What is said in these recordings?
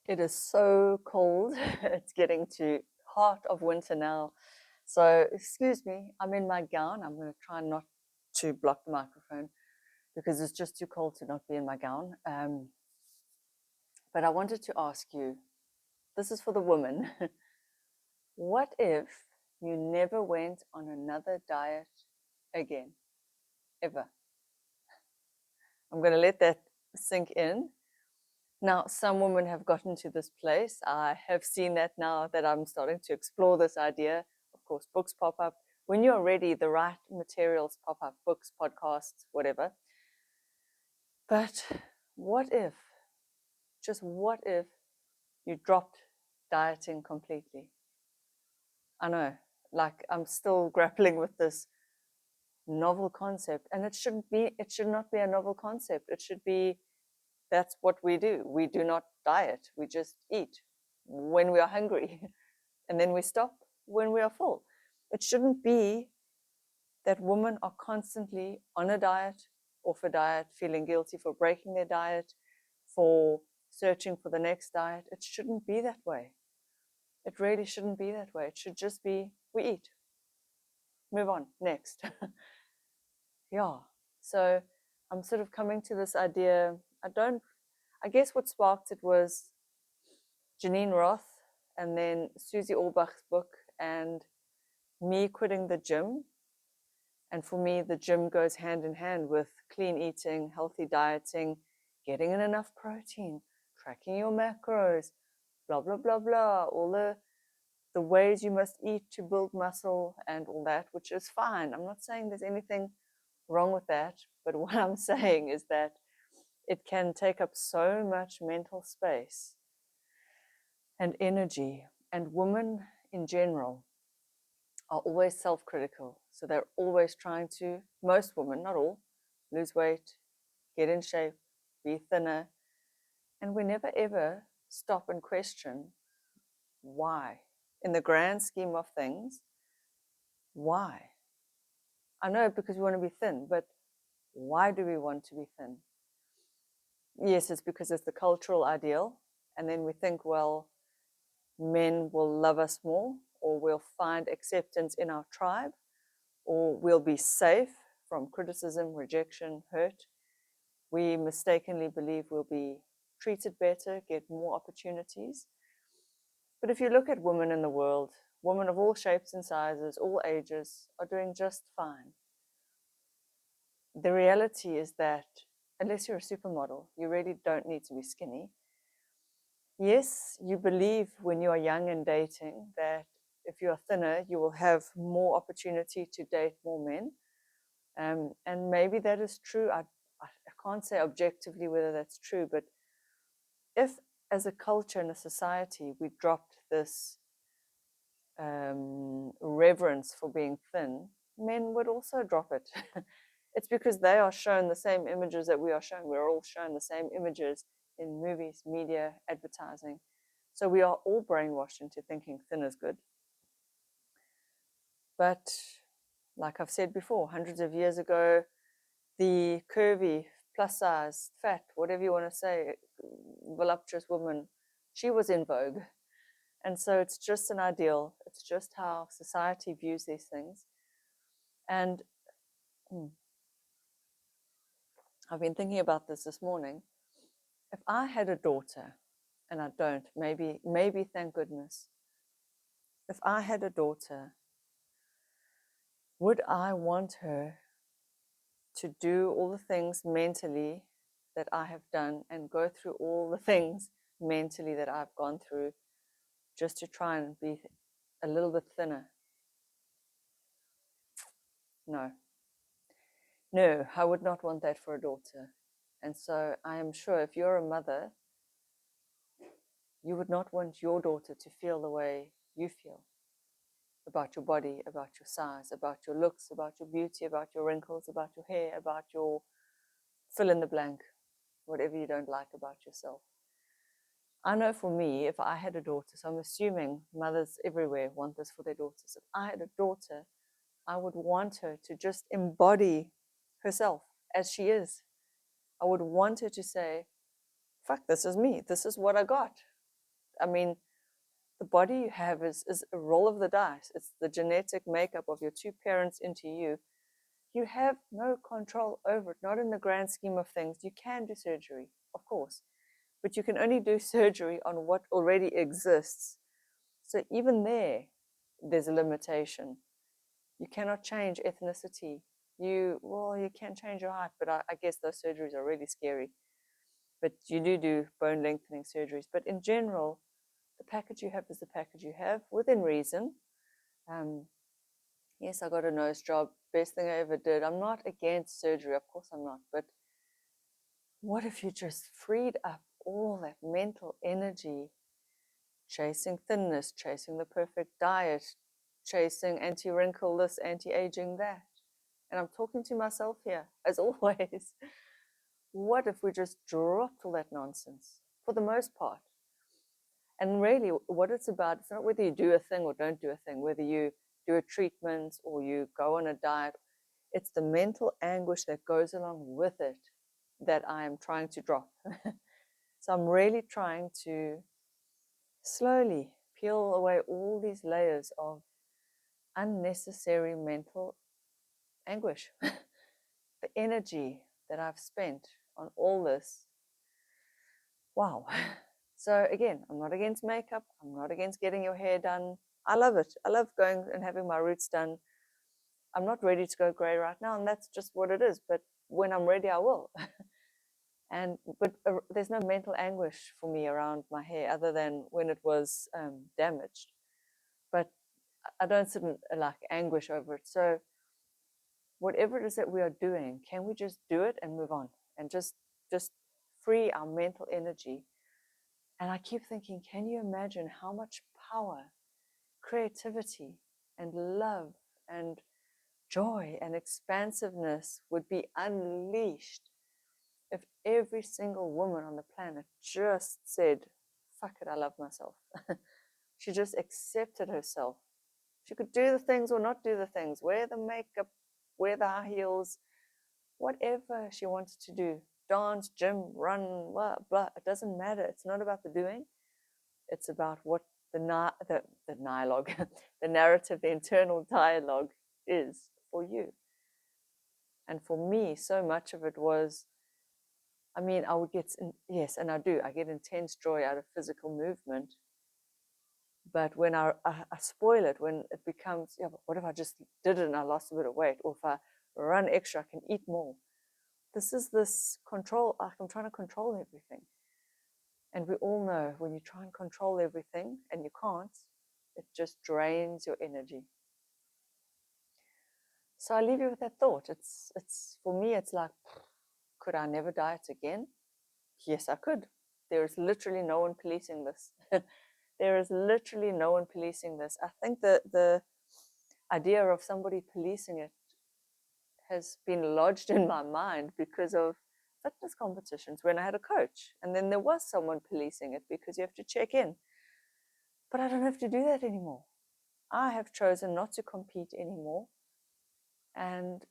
It is so cold. It's getting to heart of winter now. So, excuse me, I'm in my gown. I'm going to try not to block the microphone because it's just too cold to not be in my gown. But I wanted to ask you, this is for the woman. What if you never went on another diet again, ever? I'm going to let that sink in. Now, some women have gotten to this place. I have seen that now that I'm starting to explore this idea. Of course, books pop up. When you're ready, the right materials pop up, books, podcasts, whatever. But what if, just what if you dropped dieting completely? I know, like I'm still grappling with this novel concept, and it should not be a novel concept. It should be that's what we do. We do not diet, we just eat when we are hungry and then we stop when we are full. It shouldn't be that women are constantly on a diet, off a diet, feeling guilty for breaking their diet, for searching for the next diet. It shouldn't be that way. It really shouldn't be that way. It should just be we eat, move on, next. Yeah. So I'm sort of coming to this idea. I guess what sparked it was Janine Roth and then Susie Orbach's book and me quitting the gym. And for me, the gym goes hand in hand with clean eating, healthy dieting, getting in enough protein, tracking your macros, blah, blah, blah, blah, all the ways you must eat to build muscle and all that, which is fine. I'm not saying there's anything wrong with that, but what I'm saying is that it can take up so much mental space and energy. And women in general are always self critical. So they're always trying to, most women, not all, lose weight, get in shape, be thinner. And we never ever stop and question why. In the grand scheme of things, why? I know because we want to be thin, but why do we want to be thin? Yes, it's because it's the cultural ideal. And then we think, well, men will love us more, or we'll find acceptance in our tribe, or we'll be safe from criticism, rejection, hurt. We mistakenly believe we'll be treated better, get more opportunities. But if you look at women in the world, women of all shapes and sizes, all ages, are doing just fine. The reality is that unless you're a supermodel, you really don't need to be skinny. Yes, you believe when you are young and dating that if you are thinner, you will have more opportunity to date more men. And maybe that is true. I can't say objectively whether that's true, but if as a culture and a society we dropped this reverence for being thin, men would also drop it. It's because they are shown the same images that we are shown. We're all shown the same images in movies, media, advertising. So we are all brainwashed into thinking thin is good. But like I've said before, hundreds of years ago, the curvy, plus size, fat, whatever you want to say, voluptuous woman, she was in vogue. And so it's just an ideal. It's just how society views these things. And I've been thinking about this morning. If I had a daughter, and I don't, maybe thank goodness. If I had a daughter, would I want her to do all the things mentally that I have done and go through all the things mentally that I've gone through just to try and be a little bit thinner? No. No, I would not want that for a daughter. And so I am sure if you're a mother, you would not want your daughter to feel the way you feel about your body, about your size, about your looks, about your beauty, about your wrinkles, about your hair, about your fill in the blank, whatever you don't like about yourself. I know for me, if I had a daughter, so I'm assuming mothers everywhere want this for their daughters. If I had a daughter, I would want her to just embody herself as she is. I would want her to say, fuck, this is me. This is what I got. I mean, the body you have is a roll of the dice. It's the genetic makeup of your two parents into you. You have no control over it, not in the grand scheme of things. You can do surgery, of course, but you can only do surgery on what already exists. So even there's a limitation. You cannot change ethnicity. You can change your height, but I guess those surgeries are really scary. But you do bone lengthening surgeries. But in general, the package you have is the package you have within reason. Yes, I got a nose job, best thing I ever did. I'm not against surgery, of course I'm not. But what if you just freed up all that mental energy chasing thinness, chasing the perfect diet, chasing anti-wrinkle this, anti-aging that? And I'm talking to myself here, as always. What if we just dropped all that nonsense for the most part? And really, what it's about, it's not whether you do a thing or don't do a thing, whether you do a treatment or you go on a diet. It's the mental anguish that goes along with it that I am trying to drop. So I'm really trying to slowly peel away all these layers of unnecessary mental anguish. The energy that I've spent on all this. Wow. So again, I'm not against makeup. I'm not against getting your hair done. I love it. I love going and having my roots done. I'm not ready to go gray right now, and that's just what it is. But when I'm ready, I will. But there's no mental anguish for me around my hair other than when it was damaged. But I don't sit in like anguish over it. So whatever it is that we are doing, can we just do it and move on and just free our mental energy? And I keep thinking, can you imagine how much power, creativity, and love and joy and expansiveness would be unleashed if every single woman on the planet just said, fuck it, I love myself. She just accepted herself. She could do the things or not do the things, wear the makeup, wear the high heels, whatever she wanted to do, dance, gym, run, blah, blah. It doesn't matter. It's not about the doing. It's about what the dialogue, the narrative, the internal dialogue is for you. And for me, so much of it was, I mean, I would get, yes, and I do, I get intense joy out of physical movement. But when I spoil it, when it becomes, yeah, but what if I just did it and I lost a bit of weight? Or if I run extra, I can eat more. This is this control, I'm trying to control everything. And we all know when you try and control everything and you can't, it just drains your energy. So I leave you with that thought. It's for me, it's like, could I never diet again? Yes, I could. There is literally no one policing this. There is literally no one policing this. I think the idea of somebody policing it has been lodged in my mind because of fitness competitions when I had a coach. And then there was someone policing it because you have to check in. But I don't have to do that anymore. I have chosen not to compete anymore. And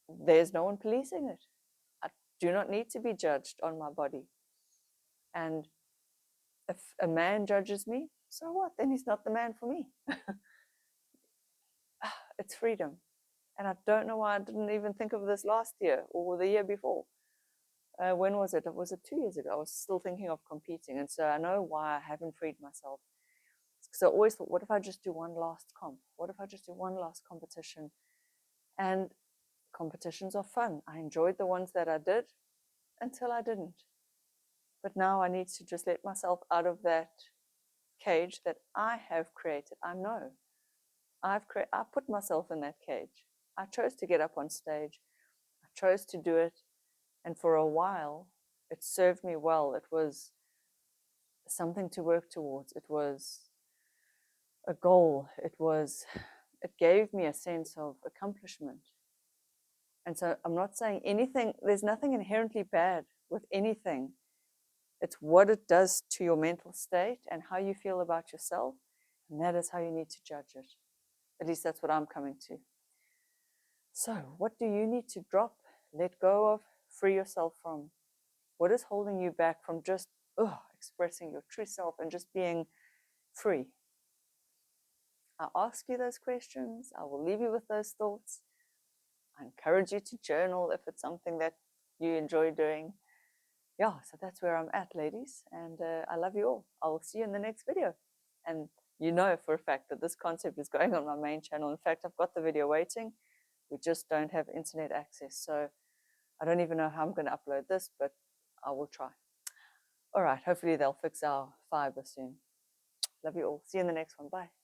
there's no one policing it. I do not need to be judged on my body. And if a man judges me, so what? Then he's not the man for me. It's freedom. And I don't know why I didn't even think of this last year or the year before. When was it? Was it 2 years ago? I was still thinking of competing. And so I know why I haven't freed myself. Because I always thought, what if I just do one last comp? What if I just do one last competition? And competitions are fun. I enjoyed the ones that I did until I didn't. But now I need to just let myself out of that cage that I have created. I know. I put myself in that cage. I chose to get up on stage. I chose to do it. And for a while, it served me well. It was something to work towards. It was a goal. It gave me a sense of accomplishment. And so I'm not saying anything, there's nothing inherently bad with anything. It's what it does to your mental state and how you feel about yourself. And that is how you need to judge it. At least that's what I'm coming to. So, what do you need to drop, let go of, free yourself from? What is holding you back from just expressing your true self and just being free. I ask you those questions. I will leave you with those thoughts. I encourage you to journal if it's something that you enjoy doing. Yeah, so that's where I'm at, ladies. And I love you all. I will see you in the next video. And you know for a fact that this concept is going on my main channel. In fact, I've got the video waiting. We just don't have internet access. So I don't even know how I'm going to upload this, but I will try. All right, hopefully they'll fix our fiber soon. Love you all. See you in the next one. Bye.